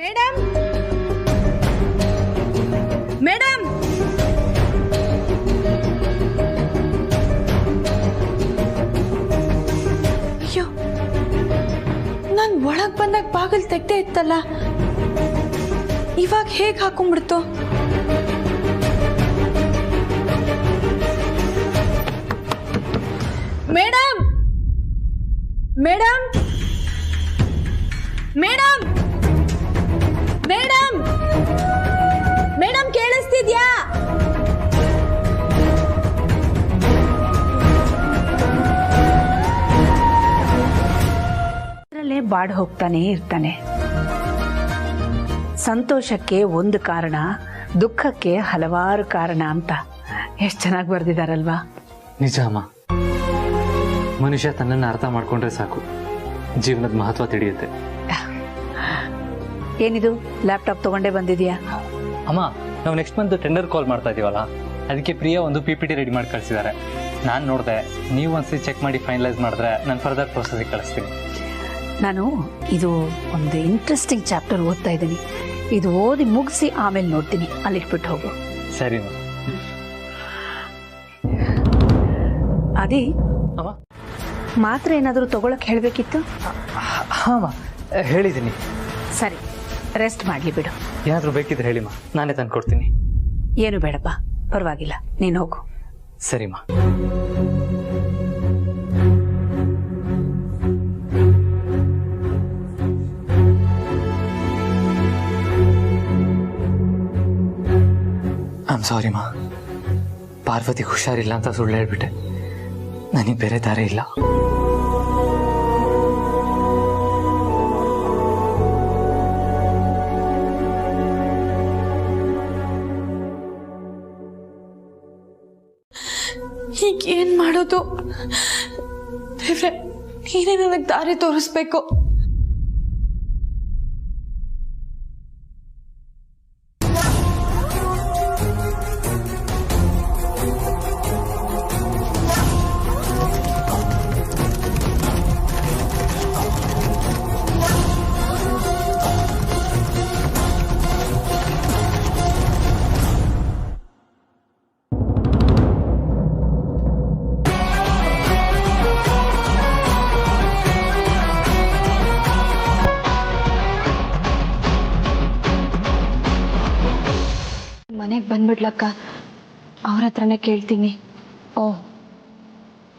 Madam madam ಅಯ್ಯೋ ನಾನು ಒಳಗ್ ಬಂದಾಗ ಬಾಗಿಲು ತೆಗ್ದೇ ಇತ್ತಲ್ಲ, ಇವಾಗ ಹೇಗೆ ಹಾಕೊಂಡ್ಬಿಡ್ತು? Madam madam madam madam madam ಕೇಳಿಸ್ತಿದ್ಯಾ? ಅದರಲ್ಲೇ ಬಾಡ್ ಹೋಗ್ತಾನೆ ಇರ್ತಾನೆ. ಸಂತೋಷಕ್ಕೆ ಒಂದು ಕಾರಣ, ದುಃಖಕ್ಕೆ ಹಲವಾರು ಕಾರಣ ಅಂತ ಎಷ್ಟು ಚೆನ್ನಾಗಿ ಬರೆದಿದ್ದಾರಲ್ವಾ? ನಿಜ ಅಮ್ಮ, ಮನುಷ್ಯ ತನ್ನನ್ನು ಅರ್ಥ ಮಾಡ್ಕೊಂಡ್ರೆ ಸಾಕು, ಜೀವನದ ಮಹತ್ವ ತಿಳಿಯುತ್ತೆ. ಏನಿದು ಲ್ಯಾಪ್ಟಾಪ್ ತಗೊಂಡೇ ಬಂದಿದ್ಯಾ? ಅಮ್ಮ, ನಾವು ನೆಕ್ಸ್ಟ್ ಮಂತ್ ಟೆಂಡರ್ ಕಾಲ್ ಮಾಡ್ತಾ ಇದೀವಲ್ಲ, ಅದಕ್ಕೆ ಪ್ರಿಯಾ ಒಂದು PPT ರೆಡಿ ಮಾಡಿ ಕಳಿಸಿದ್ದಾರೆ. ನಾನು ನೋಡಿದೆ, ನೀವು ಒಂದ್ಸತಿ ಚೆಕ್ ಮಾಡಿ ಫೈನಲೈಸ್ ಮಾಡಿದ್ರೆ ನಾನು ಫರ್ದರ್ ಪ್ರೊಸೆಸ್ಗೆ ಕಳಿಸ್ತೀನಿ. ನಾನು ಇದು ಒಂದು ಇಂಟ್ರೆಸ್ಟಿಂಗ್ ಚಾಪ್ಟರ್ ಓದ್ತಾ ಇದ್ದೀನಿ. ಇದು ಓದಿ ಮುಗಿಸಿ ಆಮೇಲೆ ನೋಡ್ತೀನಿ. ಅಲ್ಲಿಟ್ಬಿಟ್ಟು ಹೋಗು. ಸರಿ ಅದೇ ಅಮ್ಮ, ಮಾತ್ರ ಏನಾದರೂ ತಗೊಳಕ್ ಹೇಳಬೇಕಿತ್ತು. ಹಾಂ ಹೇಳಿದ್ದೀನಿ. ಸರಿ, ರೆಸ್ಟ್ ಮಾಡಲಿ ಬಿಡು. ಏನಾದರೂ ಬೇಕಿದ್ರೆ ಹೇಳಿಮ್ಮ, ನಾನೇ ತಂದು ಕೊಡ್ತೀನಿ. ಏನು ಬೇಡಪ್ಪ, ಪರವಾಗಿಲ್ಲ, ನೀನು ಹೋಗು. ಸರಿಮ್ಮ. ಐ ಆಮ್ ಸಾರಿ ಮಾ, ಪಾರ್ವತಿಗೆ ಹುಷಾರಿಲ್ಲ ಅಂತ ಸುಳ್ಳು ಹೇಳ್ಬಿಟ್ಟೆ. ನನಗೆ ಬೇರೆ ದಾರಿ ಇಲ್ಲ. ಈಗ ಏನ್ ಮಾಡೋದು ದೇವ್ರೆ, ನೀನೇ ನನಗೆ ದಾರಿ ತೋರಿಸ್ಬೇಕು. ಮನೆಗೆ ಬಂದ್ಬಿಡ್ಲಕ್ಕ, ಅವ್ರ ಹತ್ರನೇ ಕೇಳ್ತೀನಿ. ಓ,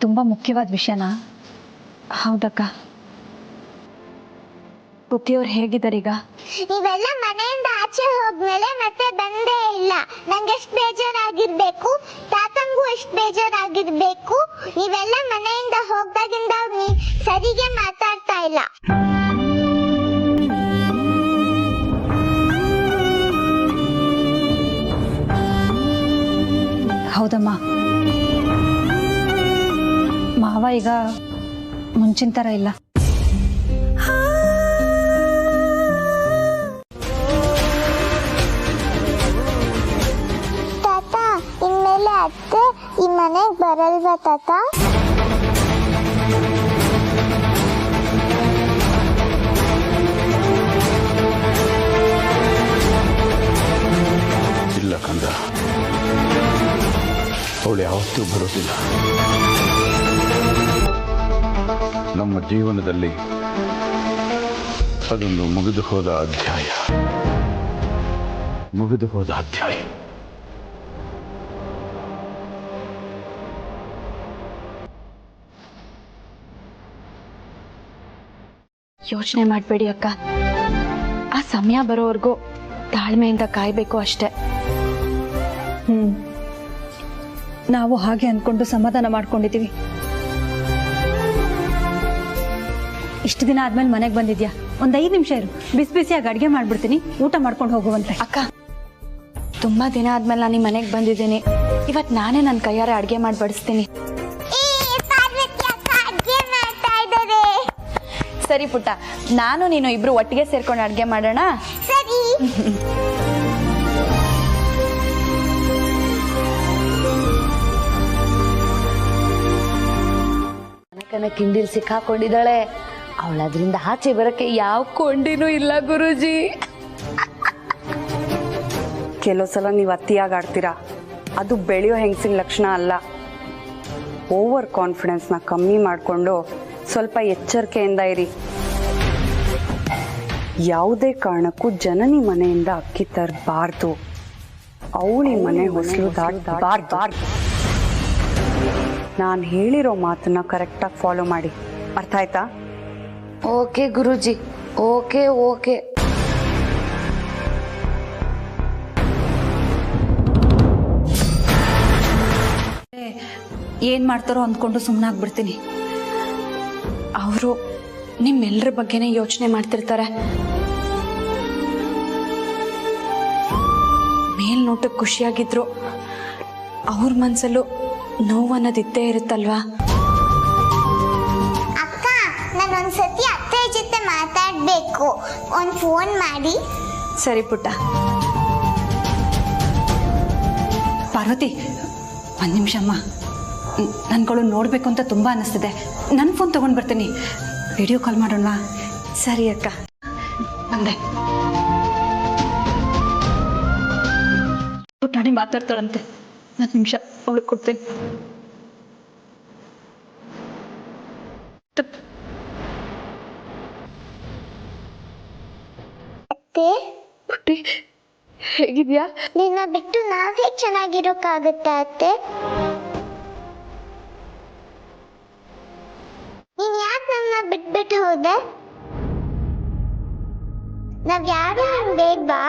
ತುಂಬ ಮುಖ್ಯವಾದ ವಿಷಯನಾ? ಹೌದಕ್ಕ. ಪುಟ್ಟಿಯವ್ರು ಹೇಗಿದ್ದಾರೀಗ? ನೀವೆಲ್ಲ ಮನೆಯಿಂದ ಆಚೆ ಹೋದ್ಮೇಲೆ ಮತ್ತೆ ಬಂದೇ ಇಲ್ಲ. ನಂಗೆ ಎಷ್ಟು ಬೇಜಾರಾಗಿರ್ಬೇಕು, ತಾತಂಗೂ ಎಷ್ಟು ಬೇಜಾರಾಗಿರ್ಬೇಕು. ನೀವೆಲ್ಲ ಮನೆಯಿಂದ ಹೋಗ್ದಾಗಿಂದ ಅವ್ರು ಸರಿಗೆ ಮಾತಾಡ್ತಾ ಇಲ್ಲ. ಹೌದಮ್ಮ, ಮಾವ ಈಗ ಮುಂಚಿನ ಥರ ಇಲ್ಲ. ತಾತ, ಇನ್ಮೇಲೆ ಅತ್ತೆ ಈ ಮನೆಗೆ ಬರಲ್ವಾ ತಾತ? ಇಲ್ಲ ಕಂದ, ಅವಳು ಯಾವತ್ತೂ ಬರೋದಿಲ್ಲ. ನಮ್ಮ ಜೀವನದಲ್ಲಿ ಅದೊಂದು ಮುಗಿದು ಹೋದ ಅಧ್ಯಾಯ. ಯೋಚನೆ ಮಾಡಬೇಡಿ ಅಕ್ಕ, ಆ ಸಮಯ ಬರೋವರೆಗೂ ತಾಳ್ಮೆಯಿಂದ ಕಾಯ್ಬೇಕು ಅಷ್ಟೆ. ನಾವು ಹಾಗೆ ಅನ್ಕೊಂಡು ಸಮಾಧಾನ ಮಾಡ್ಕೊಂಡಿದ್ದೀವಿ. ಇಷ್ಟು ದಿನ ಆದ್ಮೇಲೆ ಮನೆಗೆ ಬಂದಿದ್ಯಾ, ಒಂದು 5 ನಿಮಿಷ ಇರು, ಬಿಸಿ ಬಿಸಿಯಾಗಿ ಅಡುಗೆ ಮಾಡ್ಬಿಡ್ತೀನಿ, ಊಟ ಮಾಡ್ಕೊಂಡು ಹೋಗುವಂತೆ. ಅಕ್ಕ, ತುಂಬಾ ದಿನ ಆದ್ಮೇಲೆ ನಾನು ಈ ಮನೆಗೆ ಬಂದಿದ್ದೀನಿ. ಇವತ್ತು ನಾನೇ ನನ್ನ ಕೈಯಾರೆ ಅಡುಗೆ ಮಾಡಿ ಬಡಿಸ್ತೀನಿ. ಸರಿ ಪುಟ್ಟ, ನಾನು ನೀನು ಇಬ್ರು ಒಟ್ಟಿಗೆ ಸೇರ್ಕೊಂಡು ಅಡುಗೆ ಮಾಡೋಣ. ಸರಿ. ಕನಕನ ಕಿಂಡಿಲ್ ಸಿಕ್ಕಾಕೊಂಡಿದ್ದಾಳೆ. ಅವಳು ಅದರಿಂದ ಆಚೆ ಬರಕ್ಕೆ ಯಾವ ಕೊಂಡಿನೂ ಇಲ್ಲ ಗುರೂಜಿ. ಕೆಲವು ಸಲ ನೀವು ಅತಿಯಾಗಿ ಆಡ್ತೀರಾ, ಅದು ಬೆಳೆಯೋ ಹೆಂಗಸಿನ ಲಕ್ಷಣ ಅಲ್ಲ. ಓವರ್ ಕಾನ್ಫಿಡೆನ್ಸ್ನ ಕಮ್ಮಿ ಮಾಡಿಕೊಂಡು ಸ್ವಲ್ಪ ಎಚ್ಚರಿಕೆಯಿಂದ ಇರಿ. ಯಾವುದೇ ಕಾರಣಕ್ಕೂ ಜನನಿ ಮನೆಯಿಂದ ಅಕ್ಕಿ ತರಬಾರ್ದು, ಅವಳಿ ಮನೆ ಹೊಸಲು ದಾಟಬಾರ್ದು. ನಾನು ಹೇಳಿರೋ ಮಾತನ್ನ ಕರೆಕ್ಟಾಗಿ ಫಾಲೋ ಮಾಡಿ, ಅರ್ಥ ಆಯ್ತಾ? Okay Guruji, okay okay. ಏನು ಮಾಡ್ತಾರೋ ಅಂದ್ಕೊಂಡು ಸುಮ್ಮನಾಗ್ಬಿಡ್ತೀನಿ. ಅವರು ನಿಮ್ಮೆಲ್ಲರ ಬಗ್ಗೆನೇ ಯೋಚನೆ ಮಾಡ್ತಿರ್ತಾರೆ. ಮೇಲ್ನೋಟಕ್ಕೆ ಖುಷಿಯಾಗಿದ್ರು ಅವ್ರ ಮನಸ್ಸಲ್ಲೂ ನೋವನ್ನೋದಿದ್ದೇ ಇರುತ್ತಲ್ವಾ? ಅಕ್ಕ, ನಾನೊಂದ್ಸತಿ ಅತ್ತೆ ಜೊತೆ ಮಾತಾಡ್ಬೇಕು, ಒಂದು ಫೋನ್ ಮಾಡಿ. ಸರಿ ಪುಟ್ಟ. ಪಾರ್ವತಿ, ಒಂದು ನಿಮಿಷ ಅಮ್ಮ, ನನ್ಗಳು ನೋಡಬೇಕು ಅಂತ ತುಂಬ ಅನ್ನಿಸ್ತಿದೆ. ನನ್ನ ಫೋನ್ ತೊಗೊಂಡು ಬರ್ತೀನಿ, ವಿಡಿಯೋ ಕಾಲ್ ಮಾಡೋಣವಾ? ಸರಿ ಅಕ್ಕ, ಬಂದೆ. ಪುಟ್ಟಾಣಿ ಮಾತಾಡ್ತಾಳಂತೆ, 10 ನಿಮಿಷ ಅವಳಿಗೆ ಕೊಡ್ತೇನೆ. ಅತ್ತೆ, ಪುಟ್ಟಿ ಹೇಗಿದ್ಯಾ? ನಿನ್ನ ಬಿಟ್ಟು ನಾವೇ ಚೆನ್ನಾಗಿರೋಕ್ಕಾಗತ್ತಾ ಅತ್ತೆ? ನೀನ್ ಯಾಕೆ ನನ್ನ ಬಿಟ್ಬಿಟ್ಟು ಹೋದೆ? ನಾವ್ ಯಾರು ಬೇಡ್ವಾ?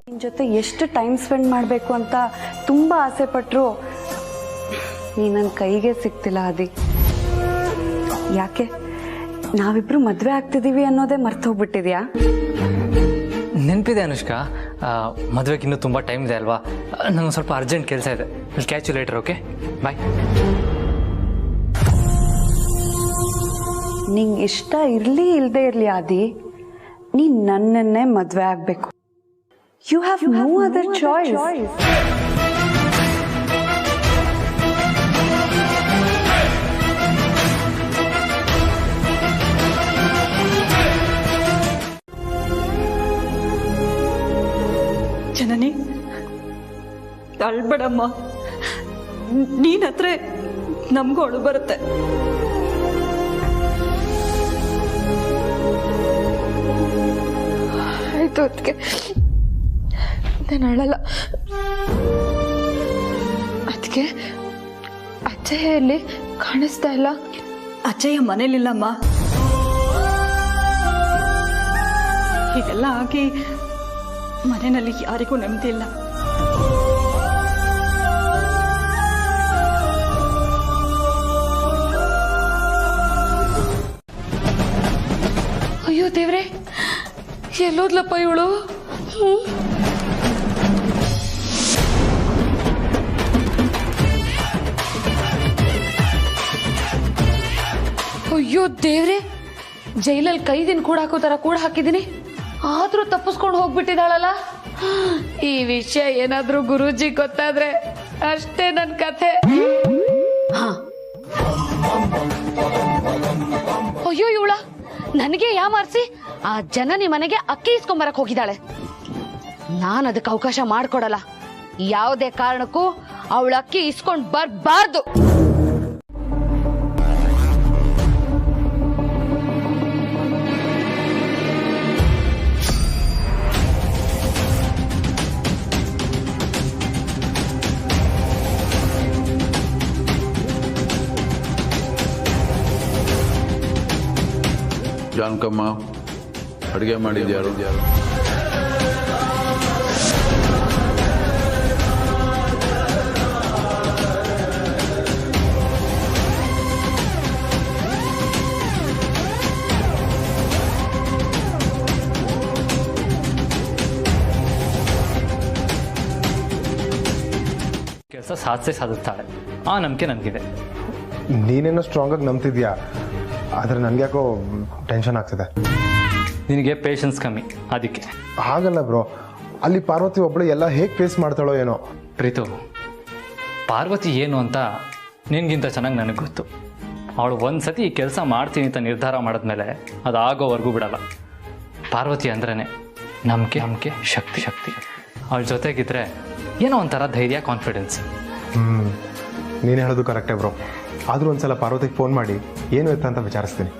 ನಿನ್ನ ಜೊತೆ ಎಷ್ಟು ಟೈಮ್ ಸ್ಪೆಂಡ್ ಮಾಡಬೇಕು ಅಂತ ತುಂಬ ಆಸೆ ಪಟ್ಟರು ನೀ ನನ್ನ ಕೈಗೆ ಸಿಗ್ತಿಲ್ಲ ಆದಿ. ಯಾಕೆ? ನಾವಿಬ್ರು ಮದುವೆ ಆಗ್ತಿದ್ದೀವಿ ಅನ್ನೋದೇ ಮರ್ತೋಗ್ಬಿಟ್ಟಿದ್ಯಾ? ನೆನಪಿದೆ ಅನುಷ್ಕಾ, ಮದುವೆಗೆ ಇನ್ನೂ ತುಂಬ ಟೈಮ್ ಇದೆ ಅಲ್ವಾ? ನನಗೆ ಸ್ವಲ್ಪ ಅರ್ಜೆಂಟ್ ಕೆಲಸ ಇದೆ. Will catch you later, okay? Bye. ನಿಂಗೆ ಇಷ್ಟ ಇರಲಿ ಇಲ್ಲದೆ ಇರಲಿ ಆದಿ, ನೀನು ನನ್ನನ್ನೇ ಮದುವೆ ಆಗಬೇಕು. You have no other choice. Janani, ಅಳ್ಬೇಡಮ್ಮ. ನೀನ್ ಹತ್ರ ನಮಗೂ ಅಳು ಬರುತ್ತೆ. ಆಯ್ತು ಅದಕ್ಕೆ, ನಾನು ಅಳಲ್ಲ. ಅದಕ್ಕೆ ಅಜ್ಜಯ್ಯ ಎಲ್ಲಿ ಕಾಣಿಸ್ತಾ ಇಲ್ಲ? ಅಜ್ಜಯ್ಯ ಮನೇಲಿಲ್ಲಮ್ಮ. ಹೀಗೆಲ್ಲ ಆಗಿ ಮನೆಯಲ್ಲಿ ಯಾರಿಗೂ ನೆಮ್ಮದಿ ಇಲ್ಲ. ಅಯ್ಯೋ ದೇವ್ರೆ, ಎಲ್ಲೋದ್ಲಪ್ಪ ಇವಳು? ಅಯ್ಯೋ ದೇವ್ರೆ, ಜೈಲಲ್ಲಿ ಕೈದಿನ ಕೂಡ ಹಾಕೋ ತರ ಕೂಡ ಹಾಕಿದೀನಿ, ಆದ್ರೂ ತಪ್ಪಿಸ್ಕೊಂಡು ಹೋಗ್ಬಿಟ್ಟಿದಾಳಲ್ಲ. ಈ ವಿಷಯ ಏನಾದ್ರೂ ಗುರೂಜಿ ಗೊತ್ತಾದ್ರೆ ಅಷ್ಟೇ ನನ್ ಕಥೆ. ಅಯ್ಯೋ ಇವಳ ನನಗೆ ಯಾಮಾರ್ಸಿ ಆ ಜನನಿ ಮನೆಗೆ ಅಕ್ಕಿ ಇಸ್ಕೊಂಬರಕ್ ಹೋಗಿದ್ದಾಳೆ. ನಾನು ಅದಕ್ಕೆ ಅವಕಾಶ ಮಾಡ್ಕೊಡಲ್ಲ. ಯಾವುದೇ ಕಾರಣಕ್ಕೂ ಅವಳ ಅಕ್ಕಿ ಇಸ್ಕೊಂಡ್ ಬರ್ಬಾರ್ದು. ಜಾನಕಮ್ಮ, ಅಡುಗೆ ಮಾಡಿದ್ಯಾರು? ಕೆಲಸ ಸಾಧಿಸ್ತಾಳೆ, ಆ ನಂಬಿಕೆ ನನಗಿದೆ. ನೀನೇನೋ ಸ್ಟ್ರಾಂಗ್ ಆಗಿ ನಂಬ್ತಿದ್ಯಾ, ಆದರೆ ನನಗೆ ಯಾಕೋ ಟೆನ್ಷನ್ ಆಗ್ತಿದೆ. ನಿನಗೆ ಪೇಷನ್ಸ್ ಕಮ್ಮಿ, ಅದಕ್ಕೆ. ಹಾಗಲ್ಲ ಬ್ರೋ, ಅಲ್ಲಿ ಪಾರ್ವತಿ ಒಬ್ಳು ಎಲ್ಲ ಹೇಗೆ ಫೇಸ್ ಮಾಡ್ತಾಳೋ ಏನೋ. ಪ್ರೀತು, ಪಾರ್ವತಿ ಏನು ಅಂತ ನಿನಗಿಂತ ಚೆನ್ನಾಗಿ ನನಗೆ ಗೊತ್ತು. ಅವಳು ಒಂದು ಸತಿ ಈ ಕೆಲಸ ಮಾಡ್ತೀನಿ ಅಂತ ನಿರ್ಧಾರ ಮಾಡಿದ್ಮೇಲೆ ಅದು ಆಗೋವರೆಗೂ ಬಿಡಲ್ಲ. ಪಾರ್ವತಿ ಅಂದ್ರೇ ನಂಬಿಕೆ ಶಕ್ತಿ. ಅವಳ ಜೊತೆಗಿದ್ರೆ ಏನೋ ಒಂಥರ ಧೈರ್ಯ, ಕಾನ್ಫಿಡೆನ್ಸ್. ನೀನು ಹೇಳೋದು ಕರೆಕ್ಟೇ ಬ್ರೋ. ಆದರೂ ಒಂದ್ಸಲ ಪಾರ್ವತಿಗೆ ಫೋನ್ ಮಾಡಿ ಏನು ಎತ್ತ ಅಂತ ವಿಚಾರಿಸ್ತೀನಿ.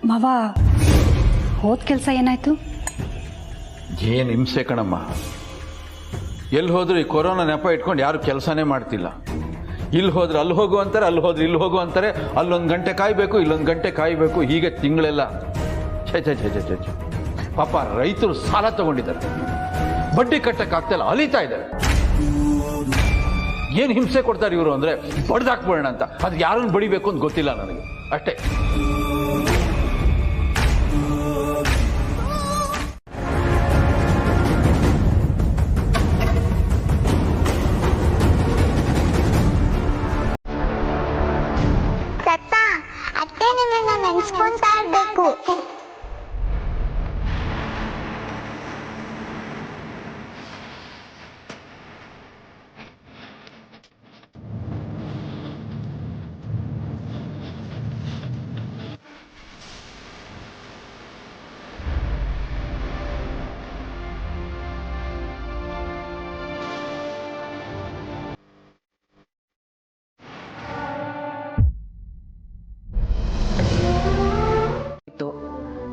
ಮಾವ, ಹೋದ ಕೆಲಸ ಏನಾಯ್ತು? ಏನು ಹಿಂಸೆ ಕಣಮ್ಮ. ಎಲ್ಲಿ ಹೋದ್ರು ಈ ಕೊರೋನಾ ನೆಪ ಇಟ್ಕೊಂಡು ಯಾರು ಕೆಲಸನೇ ಮಾಡ್ತಿಲ್ಲ. ಇಲ್ಲಿ ಹೋದ್ರೆ ಅಲ್ಲಿ ಹೋಗು ಅಂತಾರೆ, ಅಲ್ಲಿ ಹೋದ್ರೆ ಇಲ್ಲಿ ಹೋಗು ಅಂತಾರೆ. ಅಲ್ಲೊಂದು ಗಂಟೆ ಕಾಯಬೇಕು, ಇಲ್ಲೊಂದು ಗಂಟೆ ಕಾಯಬೇಕು, ಹೀಗೆ ತಿಂಗಳೆಲ್ಲ. ಛೆ. ಪಾಪ ರೈತರು ಸಾಲ ತಗೊಂಡಿದ್ದಾರೆ, ಬಡ್ಡಿ ಕಟ್ಟಕ್ಕಾಗ್ತಿಲ್ಲ, ಅಲಿತಾ ಇದ್ದಾರೆ. ಏನು ಹಿಂಸೆ ಕೊಡ್ತಾರೆ ಇವರು ಅಂದರೆ ಬಡ್ದಾಕ್ಬಿಡೋಣ ಅಂತ. ಅದು ಯಾರನ್ನು ಬಡಿಬೇಕು ಅಂತ ಗೊತ್ತಿಲ್ಲ ನನಗೆ, ಅಷ್ಟೇ. ಅತ್ತೆ ನಿಮ್ಮನ್ನ ನೆನ್ಸ್ಕೊಂತಾ ಇರ್ಬೇಕು.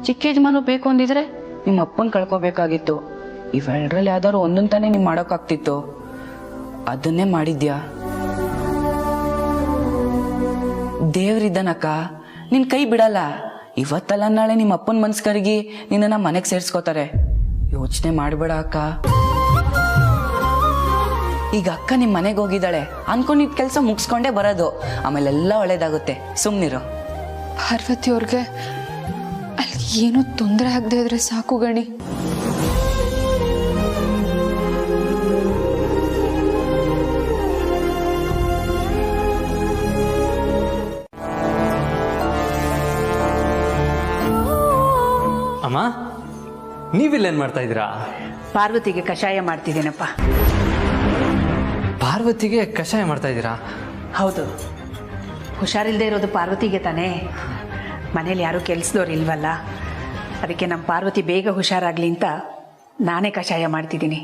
ಚಿಕ್ಕ ಯಜಮಾನು ಬೇಕು ಅಂದಿದ್ರೆ ನಿಮ್ಮ ಅಪ್ಪನ್ ಕಳ್ಕೋಬೇಕಾಗಿತ್ತು. ಇವೆರಡರಲ್ಲಿ ಯಾವ್ದಾದ್ರು ಒಂದೊಂದಾನೆ ನೀವ್ ಮಾಡೋಕ್ಕಾಗ್ತಿತ್ತು. ಅದನ್ನೇ ಮಾಡಿದ್ಯಾ? ದೇವ್ರಿದ್ದಾನಕ್ಕ, ನಿನ್ ಕೈ ಬಿಡಲ್ಲ. ಇವತ್ತಲ್ಲ ನಾಳೆ ನಿಮ್ಮ ಅಪ್ಪನ ಮನ್ಸ್ ಕರಗಿ ನಿನ್ನ ಮನೆಗೆ ಸೇರ್ಸ್ಕೋತಾರೆ. ಯೋಚನೆ ಮಾಡ್ಬೇಡ ಅಕ್ಕ. ಈಗ ಅಕ್ಕ ನಿಮ್ ಮನೆಗೆ ಹೋಗಿದ್ದಾಳೆ ಅನ್ಕೊಂಡಿದ್ ಕೆಲ್ಸ ಮುಗಿಸ್ಕೊಂಡೇ ಬರೋದು. ಆಮೇಲೆ ಎಲ್ಲ ಒಳ್ಳೇದಾಗುತ್ತೆ, ಸುಮ್ನಿರು. ಪಾರ್ವತಿ ಅವ್ರಿಗೆ ಅಲ್ಲಿ ಏನೂ ತೊಂದರೆ ಆಗದೆ ಇದ್ರೆ ಸಾಕು ಗಣಿ. ಅಮ್ಮ, ನೀವಿಲ್ಲೇನು ಮಾಡ್ತಾ ಇದ್ದೀರಾ? ಪಾರ್ವತಿಗೆ ಕಷಾಯ ಮಾಡ್ತಿದ್ದೀನಪ್ಪ. ಪಾರ್ವತಿಗೆ ಕಷಾಯ ಮಾಡ್ತಾ ಇದ್ದೀರಾ? ಹೌದು, ಹುಷಾರಿಲ್ಲದೆ ಇರೋದು ಪಾರ್ವತಿಗೆ ತಾನೇ. ಮನೇಲಿ ಯಾರೂ ಕೆಲಸದವ್ರು ಇಲ್ವಲ್ಲ, ಅದಕ್ಕೆ ನಮ್ಮ ಪಾರ್ವತಿ ಬೇಗ ಹುಷಾರಾಗ್ಲಿ ಅಂತ ನಾನೇ ಕಷಾಯ ಮಾಡ್ತಿದ್ದೀನಿ.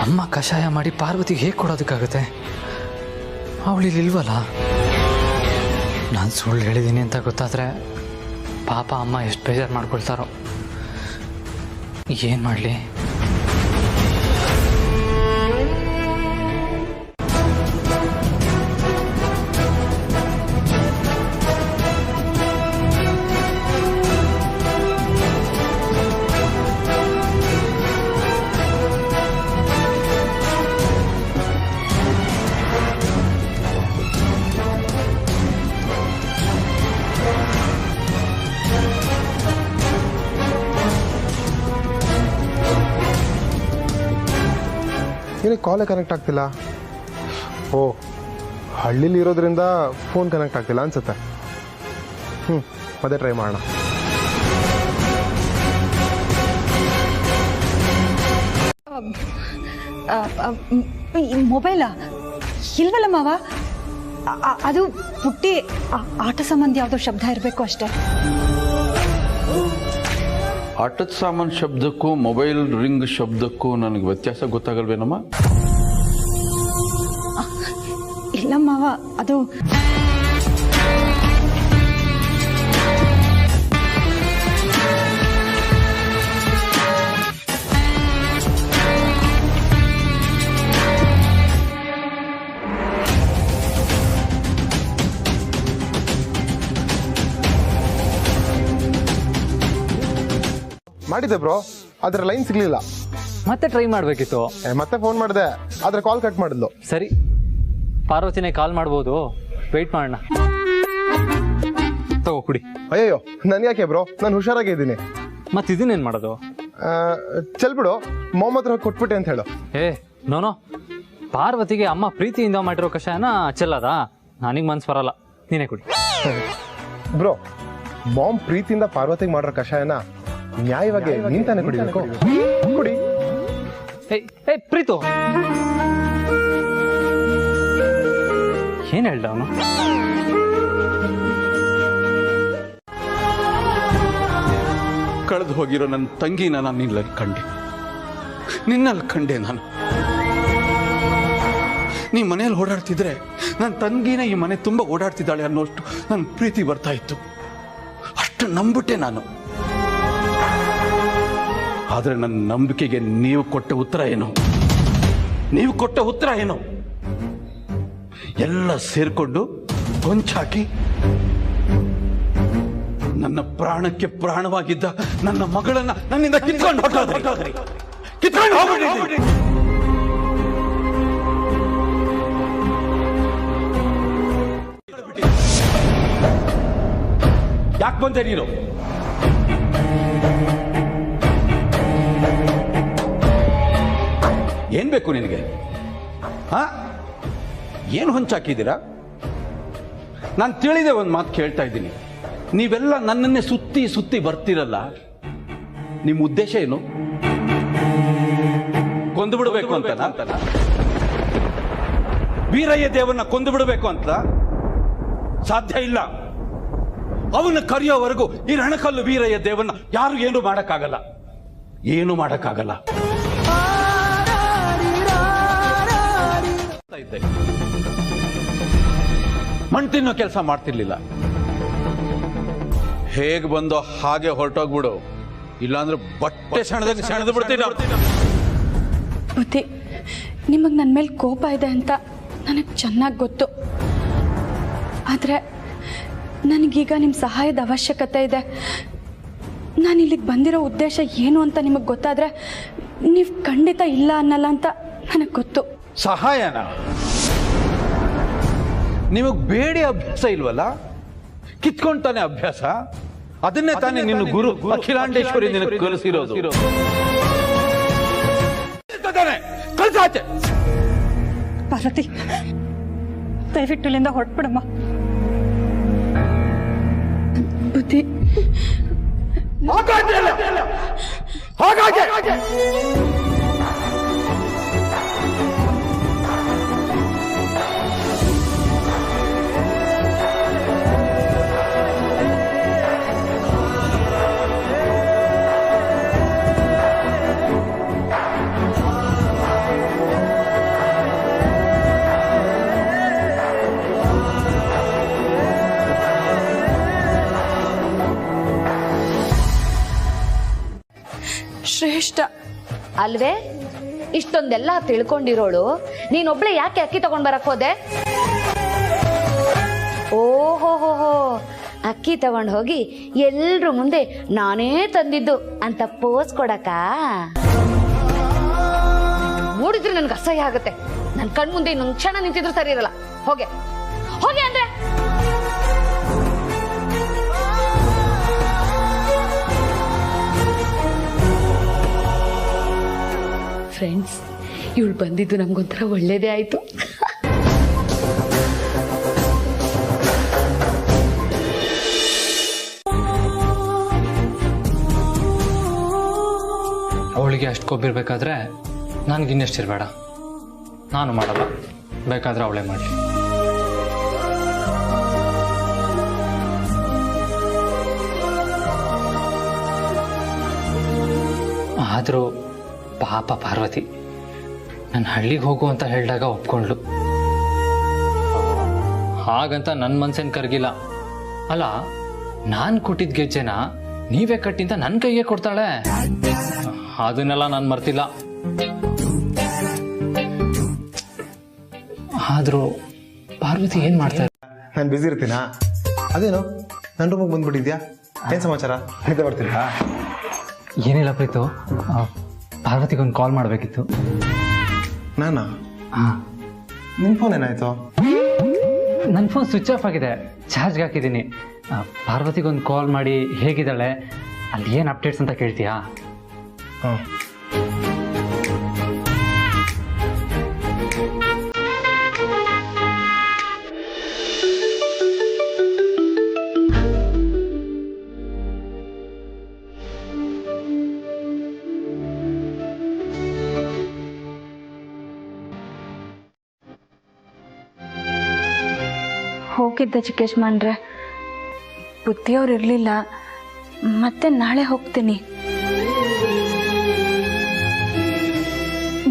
ಅಮ್ಮ ಕಷಾಯ ಮಾಡಿ ಪಾರ್ವತಿಗೆ ಹೇಗೆ ಕೊಡೋದಕ್ಕಾಗುತ್ತೆ? ಅವಳಿಲ್ಲಿ ಇಲ್ವಲ್ಲ. ನಾನು ಸುಳ್ಳು ಹೇಳಿದ್ದೀನಿ ಅಂತ ಗೊತ್ತಾದರೆ ಪಾಪ ಅಮ್ಮ ಎಷ್ಟು ಬೇಜಾರು ಮಾಡ್ಕೊಳ್ತಾರೋ. ಏನು ಮಾಡಲಿ? ಏನಕ್ಕೆ ಕಾಲೇ ಕನೆಕ್ಟ್ ಆಗ್ತಿಲ್ಲ? ಓ, ಹಳ್ಳಿಲಿ ಇರೋದ್ರಿಂದ ಫೋನ್ ಕನೆಕ್ಟ್ ಆಗ್ತಿಲ್ಲ ಅನ್ಸುತ್ತೆ. ಮತ್ತೆ ಟ್ರೈ ಮಾಡೋಣ. ಮೊಬೈಲಾ ಇಲ್ವಲ್ಲ ಮಾವ? ಅದು ಪುಟ್ಟಿ ಆಟ ಸಂಬಂಧಿ ಯಾವುದೋ ಶಬ್ದ ಇರಬೇಕು ಅಷ್ಟೇ. ಆಟದ ಸಾಮಾನು ಶಬ್ದಕ್ಕೂ ಮೊಬೈಲ್ ರಿಂಗ್ ಶಬ್ದಕ್ಕೂ ನನಗೆ ವ್ಯತ್ಯಾಸ ಗೊತ್ತಾಗಲ್ವೇನಮ್ಮ? ಇಲ್ಲ ಮಾವ, ಅದು ಮಾಡಿದ್ದೆ ಬ್ರೋ, ಆದ್ರೆ ಲೈನ್ ಸಿಗ್ಲಿಲ್ಲ. ಮತ್ತೆ ಟ್ರೈ ಮಾಡಬೇಕಿತ್ತು. ಮತ್ತೆ ಫೋನ್ ಮಾಡಿದೆ, ಆದ್ರೆ ಕಾಲ್ ಕಟ್ ಮಾಡಿದ್ಲು. ಸರಿ, ಪಾರ್ವತಿನೇ ಕಾಲ್ ಮಾಡ್ಬೋದು, ವೆಯ್ಟ್ ಮಾಡೋಣ. ತಗೋ ಕುಡಿ. ಅಯ್ಯೋ, ನನ್ ಯಾಕೆ ಬ್ರೋ, ನಾನು ಹುಷಾರಾಗಿದ್ದೀನಿ. ಮತ್ತೆ ಇದನ್ನೇನು ಮಾಡೋದು? ಚಲ್ ಬಿಡು, ಮೊಮ್ಮ ಹತ್ರ ಹೋಗಿ ಕೊಟ್ಬಿಟ್ಟೆ ಅಂತ ಹೇಳು. ಏ ನೋನೋ, ಪಾರ್ವತಿಗೆ ಅಮ್ಮ ಪ್ರೀತಿಯಿಂದ ಮಾಡಿರೋ ಕಷಾಯನ ಚೆಲ್ಲದ ನನಗೆ ಮನ್ಸು ಬರಲ್ಲ, ನೀನೇ ಕುಡಿ. ಬ್ರೋ, ಮಾಮ್ ಪ್ರೀತಿಯಿಂದ ಪಾರ್ವತಿಗೆ ಮಾಡಿರೋ ಕಷಾಯನ ನ್ಯಾಯವಾಗಿ ನೀನ್ ತಾನೇ ಕುಡಿಬೇಕು. ಕುಡಿ. ಏ ಪ್ರೀತು, ಏನ್ ಹೇಳ್ದ ಅವನು? ಕಳೆದು ಹೋಗಿರೋ ನನ್ನ ತಂಗಿನ ನಾನು ನಿನ್ನಲ್ಲಿ ಕಂಡೆ ನಾನು. ನೀ ಮನೇಲಿ ಓಡಾಡ್ತಿದ್ರೆ ನನ್ನ ತಂಗಿನ ಈ ಮನೆ ತುಂಬ ಓಡಾಡ್ತಿದ್ದಾಳೆ ಅನ್ನೋಷ್ಟು ನನ್ನ ಪ್ರೀತಿ ಬರ್ತಾ ಇತ್ತು. ಅಷ್ಟು ನಂಬಿಟ್ಟೆ ನಾನು. ಆದರೆ ನನ್ನ ನಂಬಿಕೆಗೆ ನೀವು ಕೊಟ್ಟ ಉತ್ತರ ಏನು? ಎಲ್ಲ ಸೇರ್ಕೊಂಡು ಹೊಂಚಾಕಿ ನನ್ನ ಪ್ರಾಣಕ್ಕೆ ಪ್ರಾಣವಾಗಿದ್ದ ನನ್ನ ಮಗಳನ್ನ ನನ್ನಿಂದ ಕಿತ್ಕೊಂಡು ಹೋಗ್ಬಿಟ್ರಿ. ಯಾಕೆ ಬಂದೆ ನೀನು? ಏನ್ ಬೇಕು ನಿನಗೆ? ಏನು ಹೊಂಚಾಕಿದ್ದೀರಾ? ನಾನು ತಿಳಿದೆ ಒಂದು ಮಾತು ಕೇಳ್ತಾ ಇದ್ದೀನಿ. ನೀವೆಲ್ಲ ನನ್ನನ್ನೇ ಸುತ್ತಿ ಬರ್ತಿರಲ್ಲ, ನಿಮ್ಮ ಉದ್ದೇಶ ಏನು? ಕೊಂದು ಬಿಡಬೇಕು ಅಂತ? ವೀರಯ್ಯ ದೇವನ್ನ ಕೊಂದು ಬಿಡಬೇಕು ಅಂತ ಸಾಧ್ಯ ಇಲ್ಲ. ಅವನ್ನ ಕರೆಯೋವರೆಗೂ ಈ ರಣಕಲ್ಲು ವೀರಯ್ಯ ದೇವನ್ನ ಯಾರು ಏನು ಮಾಡಕ್ಕಾಗಲ್ಲ. ಮಣ್ಣು ತಿನ್ನೋ ಕೆಲಸ ಮಾಡ್ತಿರ್ಲಿಲ್ಲ. ಹೇಗೆ ಬಂದೋ ಹಾಗೆ ಹೊರಟೋಗ್ಬಿಡು, ಇಲ್ಲಾಂದ್ರೆ ಬಟ್ಟೆ ಸೆಣೆದು ಬಿಡ್ತೀನಿ. ಬುದ್ಧಿ, ನಿಮಗೆ ನನ್ನ ಮೇಲೆ ಕೋಪ ಇದೆ ಅಂತ ನನಗೆ ಚೆನ್ನಾಗಿ ಗೊತ್ತು. ಆದರೆ ನನಗೀಗ ನಿಮ್ಮ ಸಹಾಯದ ಅವಶ್ಯಕತೆ ಇದೆ. ನಾನು ಇಲ್ಲಿಗೆ ಬಂದಿರೋ ಉದ್ದೇಶ ಏನು ಅಂತ ನಿಮಗೆ ಗೊತ್ತಾದರೆ ನೀವು ಖಂಡಿತ ಇಲ್ಲ ಅನ್ನಲ್ಲ ಅಂತ ನನಗೆ ಗೊತ್ತು. ಸಹಾಯನ? ನಿಮಗೆ ಬೇಡಿ ಅಭ್ಯಾಸ ಇಲ್ವಲ್ಲ, ಕಿತ್ಕೊಂಡ್ತಾನೆ ಅಭ್ಯಾಸ. ಅದನ್ನೇ ತಾನೇ ನಿನ್ನ ಗುರು ಅಖಿಲಾಂಡೇಶ್ವರಿ ನಿನಗೆ ಕಲಿಸಿರೋದು. ಪಾರ್ವತಿ, ದಯವಿಟ್ಟು ಇಲ್ಲಿಂದ ಹೊರಟ್ಬಿಡಮ್ಮ. ಬುದ್ಧಿ, ಶ್ರೇಷ್ಠ ಅಲ್ವೇ? ಇಷ್ಟೊಂದೆಲ್ಲ ತಿಳ್ಕೊಂಡಿರೋಳು ನೀನೊಬ್ಳೆ ಯಾಕೆ ಅಕ್ಕಿ ತಗೊಂಡ್ ಬರಕ್ ಹೋದೆ? ಓಹೋ, ಅಕ್ಕಿ ತಗೊಂಡ್ ಹೋಗಿ ಎಲ್ರು ಮುಂದೆ ನಾನೇ ತಂದಿದ್ದು ಅಂತ ಪೋಸ್ ಕೊಡಕ? ನೋಡಿದ್ರೆ ನನ್ಗೆ ಅಸಹ್ಯ ಆಗುತ್ತೆ. ನನ್ ಕಣ್ ಮುಂದೆ ಇನ್ನೊಂದು ಕ್ಷಣ ನಿಂತಿದ್ರು ಸರಿ ಇರಲ್ಲ. ಹೋಗೆ ಅಂದ್ರೆ ಫ್ರೆಂಡ್ಸ್, ಇವಳು ಬಂದಿದ್ದು ನಮ್ಗೊಂಥರ ಒಳ್ಳೇದೇ ಆಯ್ತು. ಅವಳಿಗೆ ಅಷ್ಟು ಕೊಬ್ಬಿರ್ಬೇಕಾದ್ರೆ ನನಗಿನ್ನಷ್ಟಿರಬೇಡ. ನಾನು ಮಾಡಲ್ಲ, ಬೇಕಾದ್ರೆ ಅವಳೇ ಮಾಡಲಿ. ಆದರೂ ಪಾಪ ಪಾರ್ವತಿ ನಾನು ಹಳ್ಳಿಗೆ ಹೋಗು ಅಂತ ಹೇಳಿದಾಗ ಒಪ್ಕೊಂಡ್ಲು. ಹಾಗಂತ ನನ್ನ ಮನ್ಸೇನು ಕರಗಿಲ್ಲ. ಅಲ್ಲ, ನಾನು ಕೊಟ್ಟಿದ್ದ ಗೆಜ್ಜೆನ ನೀವೇ ಕಟ್ಟಿಂತ ನನ್ನ ಕೈಗೆ ಕೊಡ್ತಾಳೆ. ಅದನ್ನೆಲ್ಲ ನಾನು ಮರ್ತಿಲ್ಲ. ಆದರೂ ಪಾರ್ವತಿ ಏನು ಮಾಡ್ತಾರೆ? ನಾನು ಬ್ಯುಸಿ ಇರ್ತೀನಾ? ಅದೇನು ನನ್ನ ರೂಮಿಗೆ ಬಂದ್ಬಿಟ್ಟಿದ್ಯಾ? ಏನು ಸಮಾಚಾರ? ನಿದ್ದೆ ಬರ್ತೀರಾ? ಏನಿಲ್ಲ ಪ್ರೀತು, ಪಾರ್ವತಿಗೊಂದು ಕಾಲ್ ಮಾಡಬೇಕಿತ್ತು. ನಾನಾ? ಹಾಂ. ನಿಮ್ಮ ಫೋನ್ ಏನಾಯ್ತು? ನನ್ನ ಫೋನ್ ಸ್ವಿಚ್ ಆಫ್ ಆಗಿದೆ, ಚಾರ್ಜ್ಗೆ ಹಾಕಿದ್ದೀನಿ. ಪಾರ್ವತಿಗೊಂದು ಕಾಲ್ ಮಾಡಿ ಹೇಗಿದ್ದಾಳೆ, ಅಲ್ಲಿ ಏನು ಅಪ್ಡೇಟ್ಸ್ ಅಂತ ಕೇಳ್ತೀಯಾ? ಹಾಂ. ಹೋಗಿದ್ದೆ ಚಿಕ್ಕೇಶ್ಮನ್ರೆ, ಬುದ್ಧಿಯವ್ರು ಇರಲಿಲ್ಲ. ಮತ್ತೆ ನಾಳೆ ಹೋಗ್ತೀನಿ.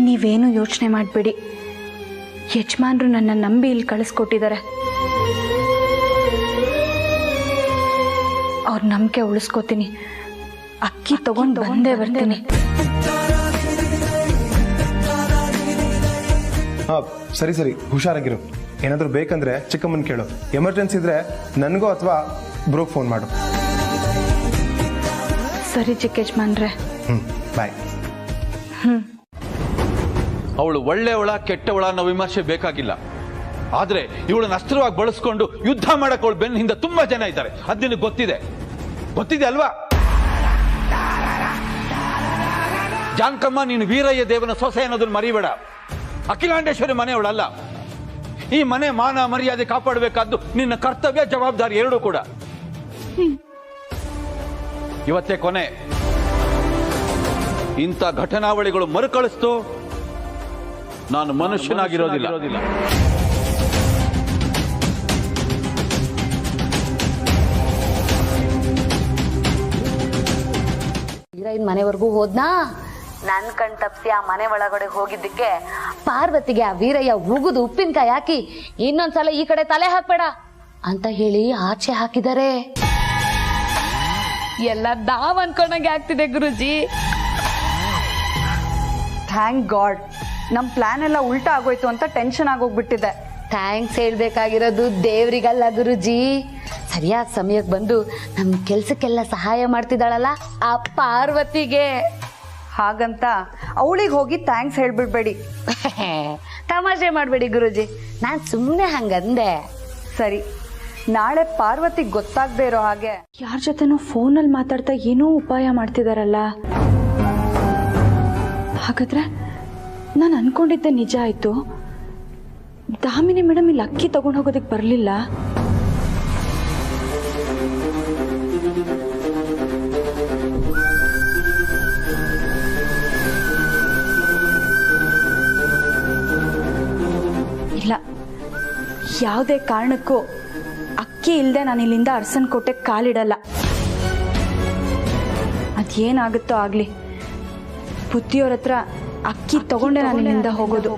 ನೀವೇನು ಯೋಚನೆ ಮಾಡಬೇಡಿ. ಯಜಮಾನ್ರು ನನ್ನ ನಂಬಿ ಇಲ್ಲಿ ಕಳಿಸ್ಕೊಟ್ಟಿದ್ದಾರೆ. ಅವ್ರ ನಂಬಿಕೆ ಉಳಿಸ್ಕೋತೀನಿ. ಅಕ್ಕಿ ತಗೊಂಡು ಬಂದೇ ಬರ್ತೀನಿ. ಹಾಂ, ಸರಿ ಸರಿ, ಹುಷಾರಾಗಿರು. ಏನಾದರೂ ಬೇಕಂದ್ರೆ ಚಿಕ್ಕಮ್ಮನ ಕೇಳು. ಎಮರ್ಜೆನ್ಸಿ ಇದ್ರೆ ನನಗೋ ಅಥವಾ ಬ್ರೋಕ್ ಫೋನ್ ಮಾಡು. ಸರಿ ಚಿಕ್ಕೇಶ್ಮನ್ರೆ. ಬಾಯ್. ಅವಳು ಒಳ್ಳೆಯವಳ ಕೆಟ್ಟವಳ ಅನ್ನೋ ವಿಮರ್ಶೆ ಬೇಕಾಗಿಲ್ಲ. ಆದ್ರೆ ಇವಳನ್ನ ಅಸ್ತ್ರವಾಗಿ ಬಳಸ್ಕೊಂಡು ಯುದ್ಧ ಮಾಡಕ್ಕೆ ಅವಳು ಬೆನ್ನ ಹಿಂದೆ ತುಂಬಾ ಜನ ಇದ್ದಾರೆ. ಅದು ನಿನಗೆ ಗೊತ್ತಿದೆ ಅಲ್ವಾ? ಜಾನ್ಕಮ್ಮ, ನೀನು ವೀರಯ್ಯ ದೇವನ ಸೊಸೆ ಅನ್ನೋದನ್ನ ಮರಿಬೇಡ. ಅಖಿಲಾಂಡೇಶ್ವರಿ ಮನೆಯವಳಲ್ಲ. ಈ ಮನೆ ಮಾನ ಮರ್ಯಾದೆ ಕಾಪಾಡಬೇಕಾದ್ದು ನಿನ್ನ ಕರ್ತವ್ಯ, ಜವಾಬ್ದಾರಿ ಎರಡೂ ಕೂಡ. ಇವತ್ತೇ ಕೊನೆ. ಇಂಥ ಘಟನಾವಳಿಗಳು ಮರುಕಳಿಸ್ತು ನಾನು ಮನುಷ್ಯನಾಗಿರೋದಿಲ್ಲ. ವೀರಯ್ಯನ ಮನೆವರೆಗೂ ಹೋದ್ನಾ? ನನ್ ಕಣ್ ತಪ್ಸಿ ಆ ಮನೆ ಒಳಗಡೆ ಹೋಗಿದ್ದಕ್ಕೆ ಪಾರ್ವತಿಗೆ ಆ ವೀರಯ್ಯ ಉಗುದು ಉಪ್ಪಿನಕಾಯಿ ಹಾಕಿ ಇನ್ನೊಂದ್ಸಲ ಈ ಕಡೆ ತಲೆ ಹಾಕ್ಬೇಡ ಅಂತ ಹೇಳಿ ಆಚೆ ಹಾಕಿದ್ದಾರೆ. ಎಲ್ಲ ನಾವ್ ಅನ್ಕೊಂಡಂಗೆ ಆಗ್ತಿದೆ ಗುರುಜಿ. Thank god. ನಮ್ಮ ಪ್ಲಾನ್ ಎಲ್ಲ ಉಲ್ಟಾ ಆಗೋಯ್ತು ಅಂತ ಟೆನ್ಷನ್ ಆಗೋಗ್ಬಿಟ್ಟಿದೆ. ಥ್ಯಾಂಕ್ಸ್ ಹೇಳ್ಬೇಕಾಗಿರೋದು ದೇವ್ರಿಗಲ್ಲ ಗುರುಜಿ, ಸರಿಯಾದ ಸಮಯಕ್ಕೆ ಬಂದು ನಮ್ ಕೆಲ್ಸಕ್ಕೆಲ್ಲ ಸಹಾಯ ಮಾಡ್ತಿದ್ದಾಳಲ್ಲ ಆ ಪಾರ್ವತಿಗೆ. ಹಾಗಂತ ಅವಳಿಗೆ ಹೋಗಿ ಥ್ಯಾಂಕ್ಸ್ ಹೇಳ್ಬಿಡ್ಬೇಡಿ. ತಮಾಷೆ ಮಾಡ್ಬೇಡಿ ಗುರುಜಿ, ನಾನ್ ಸುಮ್ಮನೆ ಹಂಗಂದೆ. ಸರಿ, ನಾಳೆ ಪಾರ್ವತಿಗೆ ಗೊತ್ತಾಗದೆ ಇರೋ ಹಾಗೆ ಯಾರ ಜೊತೆನೋ ಫೋನಲ್ಲಿ ಮಾತಾಡ್ತಾ ಏನೋ ಉಪಾಯ ಮಾಡ್ತಿದಾರಲ್ಲ. ಹಾಗಾದ್ರೆ ನಾನು ಅನ್ಕೊಂಡಿದ್ದೆ ನಿಜ ಆಯ್ತು. ದಾಮಿನಿ ಮೇಡಮ್ ಇಲ್ಲಿ ಅಕ್ಕಿ ತಗೊಂಡು ಹೋಗೋದಕ್ಕೆ ಬರಲಿಲ್ಲ. ಇಲ್ಲ, ಯಾವುದೇ ಕಾರಣಕ್ಕೂ ಅಕ್ಕಿ ಇಲ್ಲದೆ ನಾನು ಇಲ್ಲಿಂದ ಅರಸನಕೋಟೆ ಕಾಲಿಡಲ್ಲ. ಅದೇನಾಗುತ್ತೋ ಆಗ್ಲಿ, ಬುದ್ಧಿಯವ್ರ ಹತ್ರ ಅಕ್ಕಿ ತಗೊಂಡೆ ನಾನು ಇಲ್ಲಿಂದ ಹೋಗೋದು.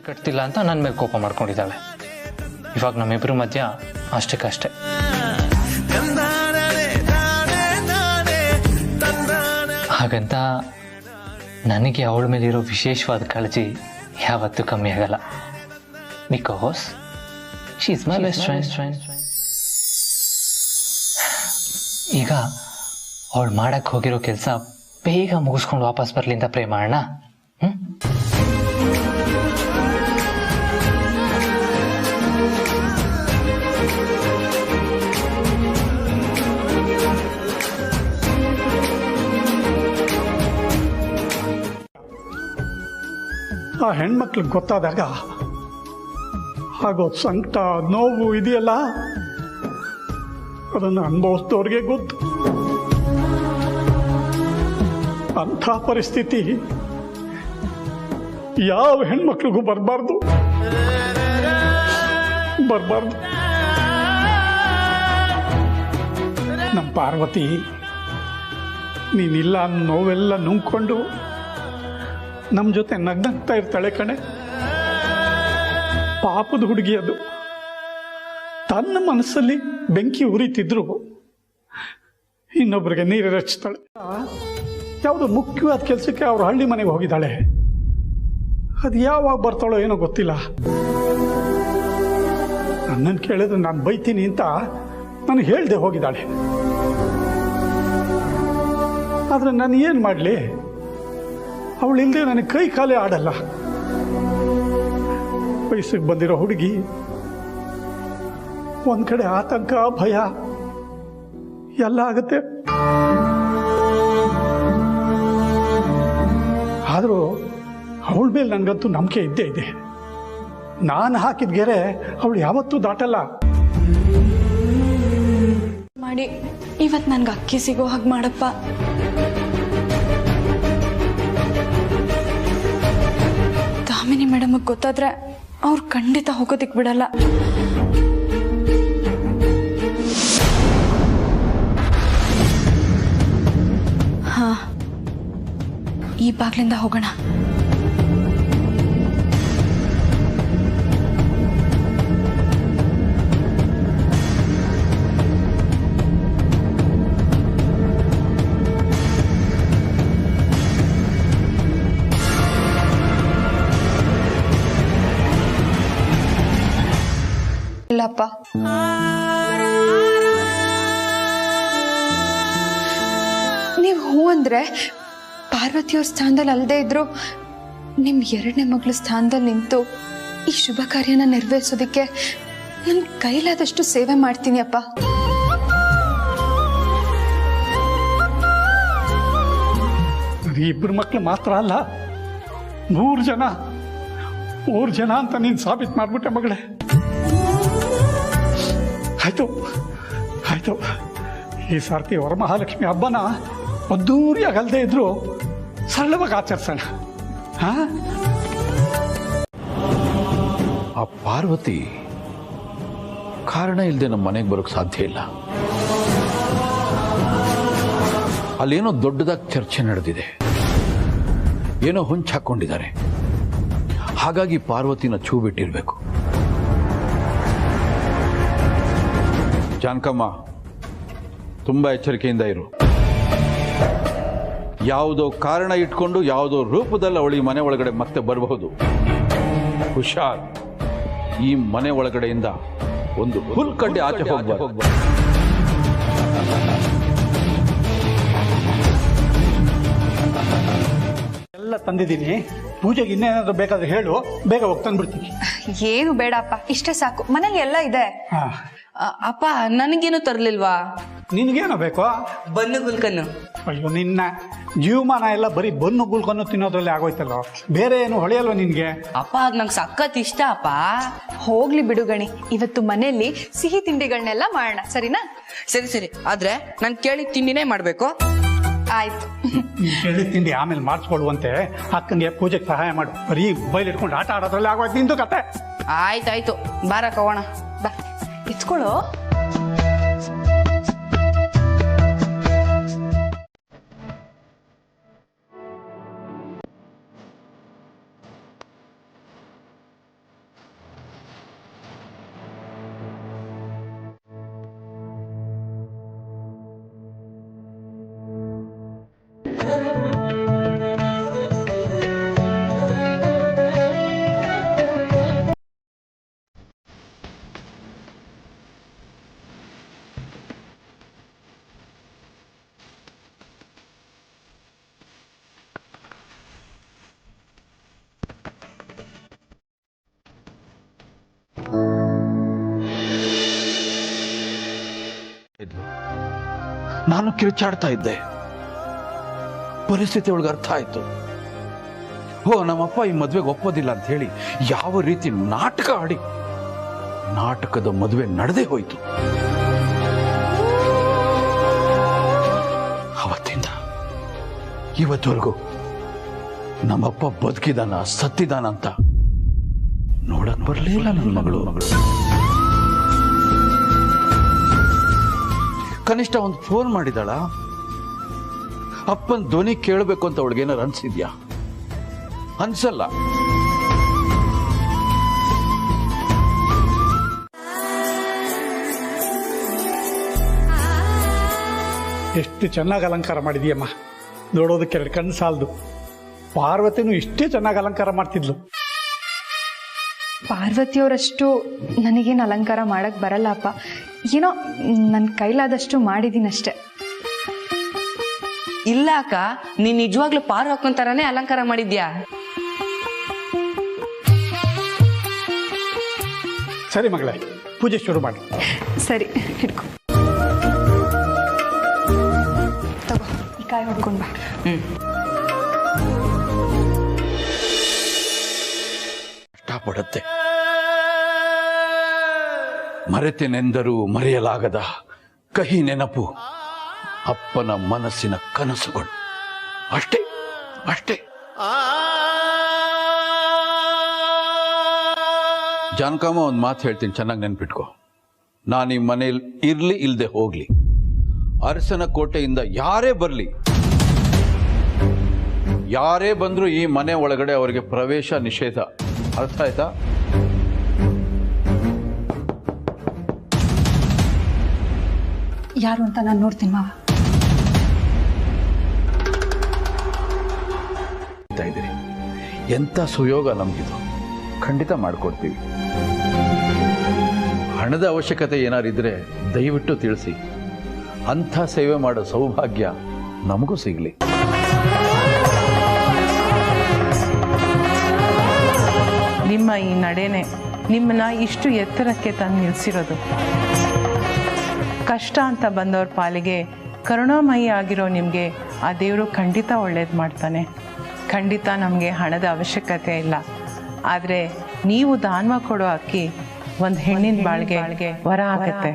ಕಟ್ತಿಲ್ಲ ಅಂತ ನನ್ನ ಮೇಲೆ ಕೋಪ ಮಾಡ್ಕೊಂಡಿದ್ದಾಳೆ. ಇವಾಗ ನಮ್ಮಿಬ್ಬರ ಮಧ್ಯ ಅಷ್ಟಕ್ಕಷ್ಟೇ. ಹಾಗಂತ ನನಗೆ ಅವಳ ಮೇಲಿರೋ ವಿಶೇಷವಾದ ಕಾಳಜಿ ಯಾವತ್ತೂ ಕಮ್ಮಿ ಆಗಲ್ಲ. Because she is my best friend. ಈಗ ಅವಳು ಮಾಡಕ್ಕೆ ಹೋಗಿರೋ ಕೆಲಸ ಬೇಗ ಮುಗಿಸ್ಕೊಂಡು ವಾಪಸ್ ಬರಲಿ ಅಂತ ಪ್ರೇ ಮಾಡೋಣ. ಆ ಹೆಣ್ಮಕ್ಳಿಗೆ ಗೊತ್ತಾದಾಗ ಆಗೋ ಸಂಕಟ, ನೋವು ಇದೆಯಲ್ಲ, ಅದನ್ನು ಅನುಭವಿಸಿದವ್ರಿಗೆ ಗೊತ್ತು. ಅಂಥ ಪರಿಸ್ಥಿತಿ ಯಾವ ಹೆಣ್ಮಕ್ಳಿಗೂ ಬರಬಾರ್ದು. ನಮ್ಮ ಪಾರ್ವತಿ ನೀನಿಲ್ಲ ಅನ್ನೋ ನೋವೆಲ್ಲ ನುಂಗ್ಕೊಂಡು ನಮ್ಮ ಜೊತೆ ನಗ್ನಗ್ತಾ ಇರ್ತಾಳೆ ಕಣೆ. ಪಾಪದ ಹುಡುಗಿ ಅದು. ತನ್ನ ಮನಸ್ಸಲ್ಲಿ ಬೆಂಕಿ ಉರಿತಿದ್ರು ಇನ್ನೊಬ್ಬರಿಗೆ ನೀರು ರಚಿಸ್ತಾಳೆ. ಯಾವುದೋ ಮುಖ್ಯವಾದ ಕೆಲಸಕ್ಕೆ ಅವ್ರ ಹಳ್ಳಿ ಮನೆಗೆ ಹೋಗಿದ್ದಾಳೆ. ಅದು ಯಾವಾಗ ಬರ್ತಾಳೋ ಏನೋ ಗೊತ್ತಿಲ್ಲ. ನನ್ನನ್ನು ಕೇಳಿದ್ರೆ ನಾನು ಬೈತೀನಿ ಅಂತ ನಾನು ಹೇಳ್ದೆ ಹೋಗಿದ್ದಾಳೆ. ಆದರೆ ನಾನು ಏನು ಮಾಡಲಿ? ಅವಳಿಲ್ಲದೆ ನನಗೆ ಕೈ ಕಾಲೇ ಆಡಲ್ಲ. ವಯಸ್ಸಿಗೆ ಬಂದಿರೋ ಹುಡುಗಿ, ಒಂದು ಕಡೆ ಆತಂಕ, ಭಯ, ಎಲ್ಲ ಆಗುತ್ತೆ. ಆದರೂ ಅವಳ ಮೇಲೆ ನನಗಂತೂ ನಂಬಿಕೆ ಇದ್ದೇ ಇದೆ. ನಾನು ಹಾಕಿದ ಗೆರೆ ಅವಳು ಯಾವತ್ತೂ ದಾಟಲ್ಲ. ಮಾಡಿ ಇವತ್ತು ನನ್ಗೆ ಅಕ್ಕಿ ಸಿಗೋ ಹಾಗೆ ಮಾಡಪ್ಪ. ದಾಮಿನಿ ಮೇಡಮ್ಗೆ ಗೊತ್ತಾದ್ರೆ ಅವ್ರು ಖಂಡಿತ ಹೋಗೋದಿಕ್ ಬಿಡಲ್ಲ. ಹಾ, ಈ ಬಾಗ್ಲಿಂದ ಹೋಗೋಣ. ಇಲ್ಲಪ್ಪ, ನೀವು ಹೂ ಅಂದ್ರೆ ಪಾರ್ವತಿಯವ್ರ ಸ್ಥಾನದಲ್ಲಿ ಅಲ್ಲದೆ ಇದ್ರು ನಿಮ್ ಎರಡನೇ ಮಗಳ ಸ್ಥಾನದಲ್ಲಿ ನಿಂತು ಈ ಶುಭ ಕಾರ್ಯನ ನೆರವೇರಿಸೋದಕ್ಕೆ ನನ್ನ ಕೈಲಾದಷ್ಟು ಸೇವೆ ಮಾಡ್ತೀನಿ ಅಪ್ಪ. ಇಬ್ಬರು ಮಕ್ಕಳು ಮಾತ್ರ ಅಲ್ಲ, 3 ಜನ ಅಂತ ನೀನು ಸಾಬೀತು ಮಾಡ್ಬಿಟ್ಟೆ ಮಗಳೇ. ಆಯ್ತು, ಈ ಸಾರ್ತಿ ವರಮಹಾಲಕ್ಷ್ಮಿ ಹಬ್ಬನ ಅದ್ದೂರಿಯಾಗಿ ಅಲ್ಲದೆ ಇದ್ರು ಸರಳವಾಗಿ ಆಚರಿಸೋಣ. ಆ ಪಾರ್ವತಿ ಕಾರಣ ಇಲ್ಲದೆ ನಮ್ಮ ಮನೆಗೆ ಬರೋಕ್ಕೆ ಸಾಧ್ಯ ಇಲ್ಲ. ಅಲ್ಲೇನೋ ದೊಡ್ಡದಾಗಿ ಚರ್ಚೆ ನಡೆದಿದೆ, ಏನೋ ಹೊಂಚು ಹಾಕೊಂಡಿದ್ದಾರೆ. ಹಾಗಾಗಿ ಪಾರ್ವತಿನ ಛೂ ಬಿಟ್ಟಿರ್ಬೇಕು. ಜಾನಕಮ್ಮ, ತುಂಬಾ ಎಚ್ಚರಿಕೆಯಿಂದ ಇರು. ಯಾವುದೋ ಕಾರಣ ಇಟ್ಕೊಂಡು ಯಾವುದೋ ರೂಪದಲ್ಲಿ ಅವಳಿ ಮನೆ ಒಳಗಡೆ ಮತ್ತೆ ಬರಬಹುದು. ಹುಷಾರ್, ಈ ಮನೆ ಒಳಗಡೆಯಿಂದ ಒಂದು ಹುಲ್ಕಡ್ಡೆ ಆಚೆ ಹೋಗ್ಬಾರ್ದು. ಎಲ್ಲ ತಂದಿದ್ದೀನಿ. ಪೂಜೆಗೆ ಇನ್ನೇನಾದ್ರೂ ಬೇಕಾದ್ರೆ ಹೇಳು, ಬೇಗ ಹೋಗಿ ತಂದ್ಬಿಡ್ತೀನಿ. ಏನು ಬೇಡ ಅಪ್ಪ, ಇಷ್ಟೇ ಸಾಕು. ಮನೇಲಿ ಎಲ್ಲ ಇದೆ. ಅಪ್ಪ ನನಗೇನು ತರ್ಲಿಲ್ವಾ? ನಿನ್ಗೇನೋ ಬೇಕೋ? ಬನ್ನು ಗುಲ್ಕನ್ನು. ಅಯ್ಯೋ, ನಿನ್ನ ಜೀವಮಾನ ಎಲ್ಲ ಬರೀ ಬನ್ನು ಗುಲ್ಕನ್ನು ತಿನ್ನೋದ್ರಲ್ಲಿ ಆಗೋಯ್ತಲ್ಲ, ಬೇರೆ ಏನು ಹೊಳೆಯಲ್ವ ನಿನ್ಗೆ? ಅಪ್ಪ ಅದ್ ನಂಗೆ ಸಖತ್ ಇಷ್ಟ ಅಪ್ಪ. ಹೋಗ್ಲಿ ಬಿಡು ಗಣಿ, ಇವತ್ತು ಮನೆಯಲ್ಲಿ ಸಿಹಿ ತಿಂಡಿಗಳನ್ನೆಲ್ಲ ಮಾಡೋಣ, ಸರಿನಾ? ಸರಿ, ಆದ್ರೆ ನಾನು ಕೇಳಿದ ತಿಂಡಿನೇ ಮಾಡ್ಬೇಕು. ಆಯ್ತು. ಕೇಳಿದ ತಿಂಡಿ ಆಮೇಲೆ ಮಾಡಿಸ್ಕೊಳ್ಳುವಂತೆ ಅಕ್ಕನಿಗೆ ಪೂಜೆಗೆ ಸಹಾಯ ಮಾಡು. ಬರೀ ಮೊಬೈಲ್ ಇಟ್ಕೊಂಡು ಆಟ ಆಡೋದ್ರಲ್ಲಿ ಆಗೋಯ್ತು ನಿಂದು ಕತೆ. ಆಯ್ತಾಯ್ತು, ಬಾರಕ್ ಹೋಗೋಣ. ಬಾ, ಇಟ್ಕೊಳ್ಳೋ. ನಾನು ಕಿರುಚಾಡ್ತಾ ಇದ್ದೆ. ಪರಿಸ್ಥಿತಿ ಒಳಗೆ ಅರ್ಥ ಆಯ್ತು. ನಮ್ಮಪ್ಪ ಈ ಮದ್ವೆಗೆ ಒಪ್ಪೋದಿಲ್ಲ ಅಂತ ಹೇಳಿ ಯಾವ ರೀತಿ ನಾಟಕ ಆಡಿ ನಾಟಕದ ಮದುವೆ ನಡೆದೇ ಹೋಯ್ತು. ಅವತ್ತಿಂದ ಇವತ್ತವರೆಗೂ ನಮ್ಮಪ್ಪ ಬದುಕಿದಾನ ಸತ್ತಿದಾನ ಅಂತ ನೋಡಕ್ ಬರ್ಲೇ ಇಲ್ಲ ನನ್ನ ಮಗಳು. ಕನಿಷ್ಠ ಒಂದು ಫೋನ್ ಮಾಡಿದಾಳ? ಅಪ್ಪನ ಧ್ವನಿ ಕೇಳಬೇಕು ಅಂತ ಅವಳಿಗೇನಾರು ಅನ್ಸಿದ್ಯಾ? ಅನ್ಸಲ್ಲ. ಎಷ್ಟು ಚೆನ್ನಾಗಿ ಅಲಂಕಾರ ಮಾಡಿದೀಯಮ್ಮ, ನೋಡೋದಕ್ಕೆ 2 ಕಣ್ಣು ಸಾಲದು. ಪಾರ್ವತಿನೂ ಇಷ್ಟೇ ಚೆನ್ನಾಗಿ ಅಲಂಕಾರ ಮಾಡ್ತಿದ್ಲು. ಪಾರ್ವತಿಯವರಷ್ಟು ನನಗೇನು ಅಲಂಕಾರ ಮಾಡಕ್ ಬರಲ್ಲ ಅಪ್ಪ. ಏನೋ ನನ್ನ ಕೈಲಾದಷ್ಟು ಮಾಡಿದೀನಷ್ಟೆ. ಇಲ್ಲ ಅಕ್ಕ, ನೀನ್ ನಿಜವಾಗ್ಲೂ ಪಾರು ಹಾಕೊಂತಾರನೇ ಅಲಂಕಾರ ಮಾಡಿದ್ಯಾ? ಸರಿ ಮಗಳೇ, ಪೂಜೆ ಶುರು ಮಾಡಿ. ಸರಿ, ಹಿಡ್ಕೊ. ಕಾಯಿ ಹೊಡ್ಕೊಂಡು ಬಾ. ಕಷ್ಟಪಡುತ್ತೆ. ಮರೆತೆನೆಂದರೂ ಮರೆಯಲಾಗದ ಕಹಿ ನೆನಪು, ಅಪ್ಪನ ಮನಸ್ಸಿನ ಕನಸುಗಳು. ಅಷ್ಟೇ ಅಷ್ಟೇ. ಜಾನಕಮ್ಮ ಒಂದು ಮಾತು ಹೇಳ್ತೀನಿ, ಚೆನ್ನಾಗಿ ನೆನ್ಪಿಟ್ಕೋ. ನಾನು ಈ ಮನೇಲಿ ಇರ್ಲಿ ಇಲ್ಲದೆ ಹೋಗ್ಲಿ, ಅರಸನ ಕೋಟೆಯಿಂದ ಯಾರೇ ಬರಲಿ, ಯಾರೇ ಬಂದರೂ ಈ ಮನೆ ಒಳಗಡೆ ಅವರಿಗೆ ಪ್ರವೇಶ ನಿಷೇಧ. ಅರ್ಥ ಆಯ್ತಾ? ಯಾರು ಅಂತ ನಾನು ನೋಡ್ತೀನಿ ಮಾವ. ಇದ್ದೀರಿ, ಎಂಥ ಸುಯೋಗ ನಮಗಿದು. ಖಂಡಿತ ಮಾಡ್ಕೊಡ್ತೀವಿ. ಹಣದ ಅವಶ್ಯಕತೆ ಏನಾರಿದ್ರೆ ದಯವಿಟ್ಟು ತಿಳಿಸಿ. ಅಂಥ ಸೇವೆ ಮಾಡೋ ಸೌಭಾಗ್ಯ ನಮಗೂ ಸಿಗಲಿ. ನಿಮ್ಮ ಈ ನಡೆನೆ ನಿಮ್ಮನ್ನ ಇಷ್ಟು ಎತ್ತರಕ್ಕೆ ತಂದು ನಿಲ್ಲಿಸಿರೋದು. ಕಷ್ಟ ಅಂತ ಬಂದವ್ರ ಪಾಲಿಗೆ ಕರುಣಾಮಯಿ ಆಗಿರೋ ನಿಮಗೆ ಆ ದೇವರು ಖಂಡಿತ ಒಳ್ಳೇದು ಮಾಡ್ತಾನೆ. ಖಂಡಿತ ನಮಗೆ ಹಣದ ಅವಶ್ಯಕತೆ ಇಲ್ಲ. ಆದರೆ ನೀವು ದಾನ ಕೊಡೋ ಅಕ್ಕಿ ಒಂದು ಹೆಣ್ಣಿನ ಬಾಳ್ಗೆ ವರ ಆಗುತ್ತೆ.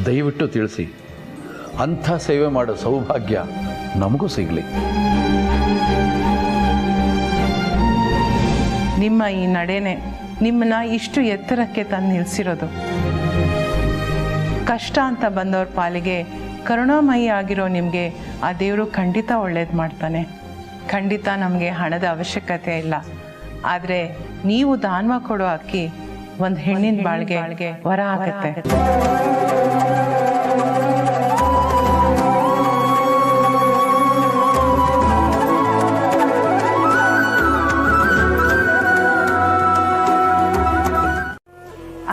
ದಯವಿಟ್ಟು ತಿಳಿಸಿ. ಅಂಥ ಸೇವೆ ಮಾಡೋ ಸೌಭಾಗ್ಯ ನಮಗೂ ಸಿಗಲಿ. ನಿಮ್ಮ ಈ ನಡೆನೆ ನಿಮ್ಮನ್ನ ಇಷ್ಟು ಎತ್ತರಕ್ಕೆ ತಂದು ನಿಲ್ಲಿಸಿರೋದು. ಕಷ್ಟ ಅಂತ ಬಂದವ್ರ ಪಾಲಿಗೆ ಕರುಣಾಮಯಿ ಆಗಿರೋ ನಿಮಗೆ ಆ ದೇವರು ಖಂಡಿತ ಒಳ್ಳೇದು ಮಾಡ್ತಾನೆ. ಖಂಡಿತ ನಮಗೆ ಹಣದ ಅವಶ್ಯಕತೆ ಇಲ್ಲ. ಆದರೆ ನೀವು ದಾನ ಕೊಡೋ ಅಕ್ಕಿ ಒಂದು ಹೆಣ್ಣಿನ ಬಾಳ್ಗೆ ವರ ಆಗುತ್ತೆ.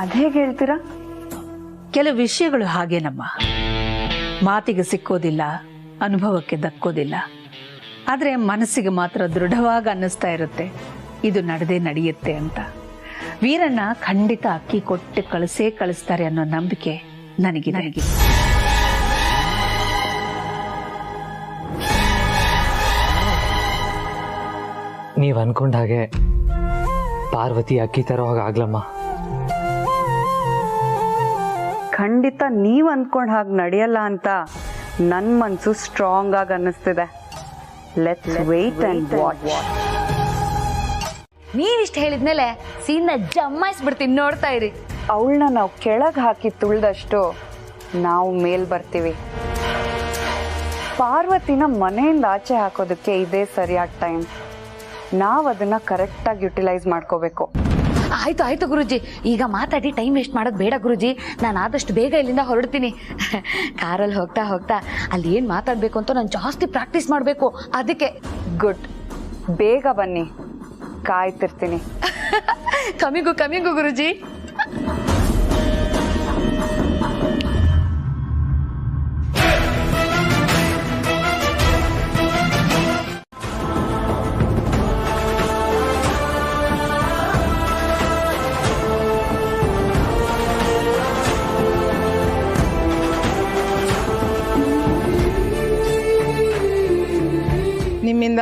ಅದೇಗೆ ಹೇಳ್ತೀರಾ? ಕೆಲವು ವಿಷಯಗಳು ಹಾಗೇನಮ್ಮ, ಮಾತಿಗೆ ಸಿಕ್ಕೋದಿಲ್ಲ, ಅನುಭವಕ್ಕೆ ದಕ್ಕೋದಿಲ್ಲ. ಆದರೆ ಮನಸ್ಸಿಗೆ ಮಾತ್ರ ದೃಢವಾಗಿ ಅನ್ನಿಸ್ತಾ ಇರುತ್ತೆ ಇದು ನಡೆದೇ ನಡೆಯುತ್ತೆ ಅಂತ. ವೀರಣ್ಣ ಖಂಡಿತ ಅಕ್ಕಿ ಕೊಟ್ಟು ಕಳಿಸ್ತಾರೆ ಅನ್ನೋ ನಂಬಿಕೆ ನನಗಿದೆ. ನೀವು ಅನ್ಕೊಂಡ ಹಾಗೆ ಪಾರ್ವತಿ ಅಕ್ಕಿ ತರೋವಾಗ ಆಗ್ಲಮ್ಮ. ಖಂಡಿತ ನೀವು ಅಂದ್ಕೊಂಡು ಹಾಗೆ ನಡೆಯಲ್ಲ ಅಂತ ನನ್ನ ಮನಸ್ಸು ಸ್ಟ್ರಾಂಗ್ ಆಗಿ ಅನ್ನಿಸ್ತಿದೆ. Let's wait and watch. ನೀವಿಷ್ಟು ಹೇಳಿದ್ಮೇಲೆ ಸೀನ್ನ ಜಮ್ಮಾಯಿಸ್ಬಿಡ್ತೀನಿ, ನೋಡ್ತಾ ಇರಿ. ಅವಳನ್ನ ನಾವು ಕೆಳಗೆ ಹಾಕಿ ತುಳಿದಷ್ಟು ನಾವು ಮೇಲ್ ಬರ್ತೀವಿ. ಪಾರ್ವತಿನ ಮನೆಯಿಂದ ಆಚೆ ಹಾಕೋದಕ್ಕೆ ಇದೇ ಸರಿಯಾದ ಟೈಮ್. ನಾವು ಅದನ್ನ ಕರೆಕ್ಟಾಗಿ ಯುಟಿಲೈಸ್ ಮಾಡ್ಕೋಬೇಕು. ಆಯ್ತು ಆಯ್ತು ಗುರುಜಿ, ಈಗ ಮಾತಾಡಿ ಟೈಮ್ ವೇಸ್ಟ್ ಮಾಡೋದು ಬೇಡ ಗುರುಜಿ. ನಾನು ಆದಷ್ಟು ಬೇಗ ಇಲ್ಲಿಂದ ಹೊರಡ್ತೀನಿ. ಕಾರಲ್ಲಿ ಹೋಗ್ತಾ ಹೋಗ್ತಾ ಅಲ್ಲಿ ಏನು ಮಾತಾಡಬೇಕು ಅಂತ ನಾನು ಜಾಸ್ತಿ ಪ್ರಾಕ್ಟೀಸ್ ಮಾಡಬೇಕು. ಅದಕ್ಕೆ ಗುಡ್, ಬೇಗ ಬನ್ನಿ, ಕಾಯ್ತಿರ್ತೀನಿ. ಕಮಿಂಗು ಗುರುಜಿ. ನಿಮ್ಮಿಂದ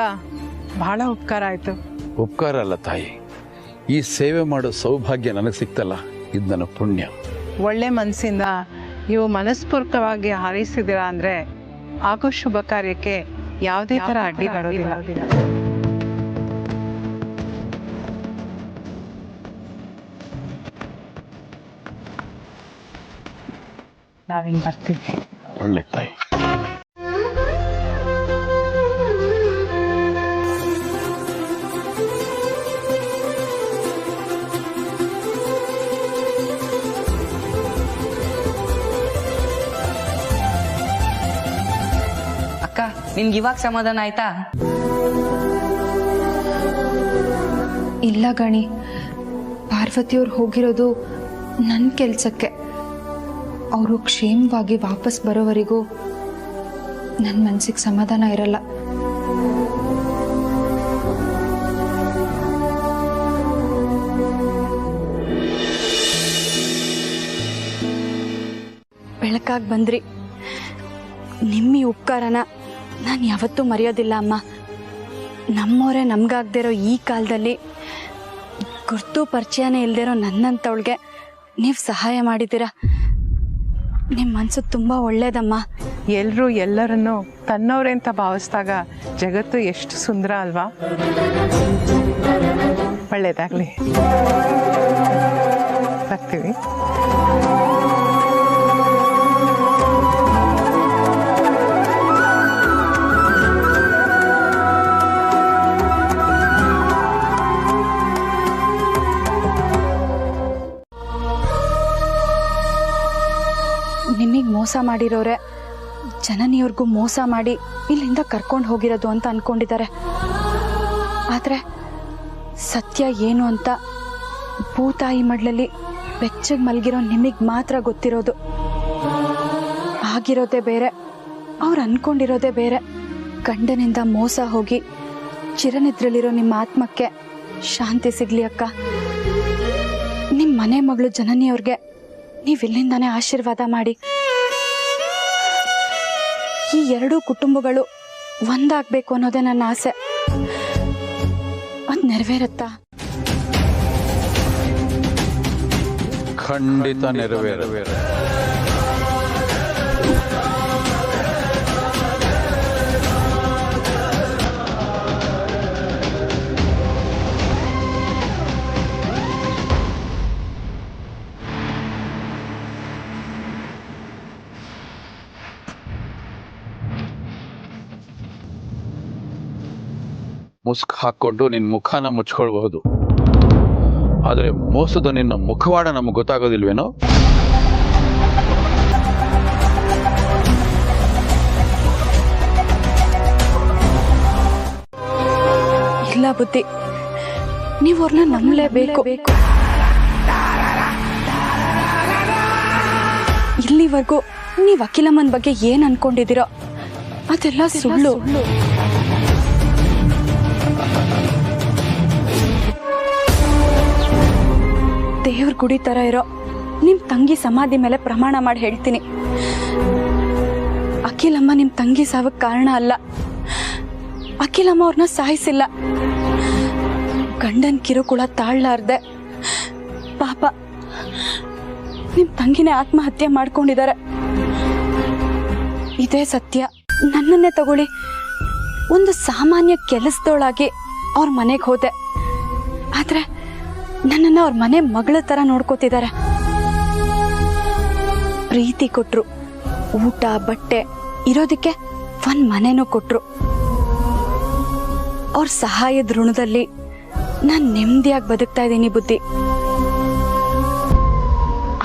ಬಹಳ ಉಪಕಾರ ಆಯಿತು. ಉಪಕಾರ ಅಲ್ಲ ತಾಯಿ, ಈ ಸೇವೆ ಮಾಡೋ ಸೌಭಾಗ್ಯ ನನಗೆ ಸಿಕ್ತಲ್ಲ, ಇದು ನನ್ನ ಪುಣ್ಯ. ಒಳ್ಳೆ ಮನಸ್ಸಿಂದ ನೀವು ಮನಸ್ಪೂರ್ವಕವಾಗಿ ಹಾರೈಸಿದ್ದೀರಾ ಅಂದರೆ ಆಗೋ ಶುಭ ಕಾರ್ಯಕ್ಕೆ ಯಾವುದೇ ಥರ ಅಡ್ಡಿ ಬರೋದಿಲ್ಲ. ನಾವಿಂಗ್ ಬರ್ತೀವಿ. ಒಳ್ಳೆ ತಾಯಿ. ಅಕ್ಕ, ನಿಮ್ಗೆ ಇವಾಗ ಸಮಾಧಾನ ಆಯ್ತಾ? ಇಲ್ಲ ಗಣಿ, ಪಾರ್ವತಿಯವ್ರು ಹೋಗಿರೋದು ನನ್ನ ಕೆಲಸಕ್ಕೆ. ಅವರು ಕ್ಷೇಮವಾಗಿ ವಾಪಸ್ ಬರೋವರೆಗೂ ನನ್ನ ಮನಸ್ಸಿಗೆ ಸಮಾಧಾನ ಇರಲ್ಲ. ಬೆಳಕಾಗಿ ಬಂದ್ರಿ. ನಿಮ್ಮ ಈ ಉಪಕಾರನ ನಾನು ಯಾವತ್ತೂ ಮರೆಯೋದಿಲ್ಲ ಅಮ್ಮ. ನಮ್ಮವರೇ ನಮ್ಗಾಗ್ದಿರೋ ಈ ಕಾಲದಲ್ಲಿ ಗುರ್ತು ಪರಿಚಯನೇ ಇಲ್ದಿರೋ ನನ್ನಂಥವಳಿಗೆ ನೀವು ಸಹಾಯ ಮಾಡಿದ್ದೀರಾ. ನಿಮ್ಮ ಮನಸ್ಸು ತುಂಬ ಒಳ್ಳೇದಮ್ಮ. ಎಲ್ಲರೂ ಎಲ್ಲರನ್ನು ತನ್ನವರೇ ಅಂತ ಭಾವಿಸಿದಾಗ ಜಗತ್ತು ಎಷ್ಟು ಸುಂದರ ಅಲ್ವಾ? ಒಳ್ಳೇದಾಗಲಿ. ಬರ್ತೀವಿ. ನಿಮಗೆ ಮೋಸ ಮಾಡಿರೋರೆ ಜನನಿಯವ್ರಿಗೂ ಮೋಸ ಮಾಡಿ ಇಲ್ಲಿಂದ ಕರ್ಕೊಂಡು ಹೋಗಿರೋದು ಅಂತ ಅನ್ಕೊಂಡಿದ್ದಾರೆ. ಆದರೆ ಸತ್ಯ ಏನು ಅಂತ ಭೂತಾಯಿ ಮಡ್ಲಲ್ಲಿ ಬೆಚ್ಚಗೆ ಮಲಗಿರೋ ನಿಮಗೆ ಮಾತ್ರ ಗೊತ್ತಿರೋದು. ಆಗಿರೋದೇ ಬೇರೆ, ಅವ್ರು ಅನ್ಕೊಂಡಿರೋದೇ ಬೇರೆ. ಗಂಡನಿಂದ ಮೋಸ ಹೋಗಿ ಚಿರನಿದ್ರಲ್ಲಿರೋ ನಿಮ್ಮ ಆತ್ಮಕ್ಕೆ ಶಾಂತಿ ಸಿಗ್ಲಿ ಅಕ್ಕ. ನಿಮ್ಮ ಮನೆ ಮಗಳು ಜನನಿಯವ್ರಿಗೆ ನೀವಿಲ್ಲಿಂದಾನೇ ಆಶೀರ್ವಾದ ಮಾಡಿ. ಈ ಎರಡೂ ಕುಟುಂಬಗಳು ಒಂದಾಗಬೇಕು ಅನ್ನೋದೇ ನನ್ನ ಆಸೆ. ಅದು ನೆರವೇರುತ್ತಾ? ಖಂಡಿತ ನೆರವೇರ. ಮುಸ್ಕ್ ಹಾಕ್ಕೊಂಡು ನಿನ್ನ ಮುಖನ ಮುಚ್ಕೊಳ್ಬಹುದು, ಆದರೆ ಮೋಸದ ನಿನ್ನ ಮುಖವಾಡ ನಮಗೆ ಗೊತ್ತಾಗೋದಿಲ್ವೇನೋ? ಇಲ್ಲ ಬುದ್ಧಿ, ನೀವು ಅವ್ರನ್ನ ನಂಬಲೇಬೇಕು. ಇಲ್ಲಿವರೆಗೂ ನೀವು ಅಖಿಲಮ್ಮನ ಬಗ್ಗೆ ಏನ್ ಅನ್ಕೊಂಡಿದ್ದೀರೋ ಅದೆಲ್ಲ ಸುಳ್ಳು. ದೇವ್ರ ಗುಡಿ ತರ ಇರೋ ನಿಮ್ ತಂಗಿ ಸಮಾಧಿ ಮೇಲೆ ಪ್ರಮಾಣ ಮಾಡಿ ಹೇಳ್ತೀನಿ, ಅಖಿಲಮ್ಮ ನಿಮ್ ತಂಗಿ ಸಾವಕ್ಕೆ ಕಾರಣ ಅಲ್ಲ. ಅಖಿಲಮ್ಮ ಅವ್ರನ್ನ ಸಾಯಿಸಿಲ್ಲ. ಗಂಡನ್ ಕಿರುಕುಳ ತಾಳ್ಲಾರ್ದೆ ಪಾಪ ನಿಮ್ ತಂಗಿನೇ ಆತ್ಮಹತ್ಯೆ ಮಾಡ್ಕೊಂಡಿದ್ದಾರೆ. ಇದೇ ಸತ್ಯ. ನನ್ನನ್ನೇ ತಗೊಳ್ಳಿ, ಒಂದು ಸಾಮಾನ್ಯ ಕೆಲಸದೊಳಾಗಿ ಅವ್ರ ಮನೆಗೆ ಹೋದೆ, ಆದ್ರೆ ನನ್ನನ್ನು ಅವ್ರ ಮನೆ ಮಗಳ ತರ ನೋಡ್ಕೋತಿದ್ದಾರೆ. ಪ್ರೀತಿ ಕೊಟ್ರು, ಊಟ ಬಟ್ಟೆ ಇರೋದಕ್ಕೆ ಒಂದ್ ಮನೆನೂ ಕೊಟ್ರು. ಅವ್ರ ಸಹಾಯದ ಋಣದಲ್ಲಿ ನಾನ್ ನೆಮ್ಮದಿಯಾಗಿ ಬದುಕ್ತಾ ಇದ್ದೀನಿ ಬುದ್ಧಿ.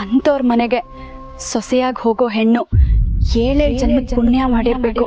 ಅಂಥವ್ರ ಮನೆಗೆ ಸೊಸೆಯಾಗಿ ಹೋಗೋ ಹೆಣ್ಣು 7 ಜನ್ಮದ ಪುಣ್ಯ ಮಾಡಿರ್ಬೇಕು.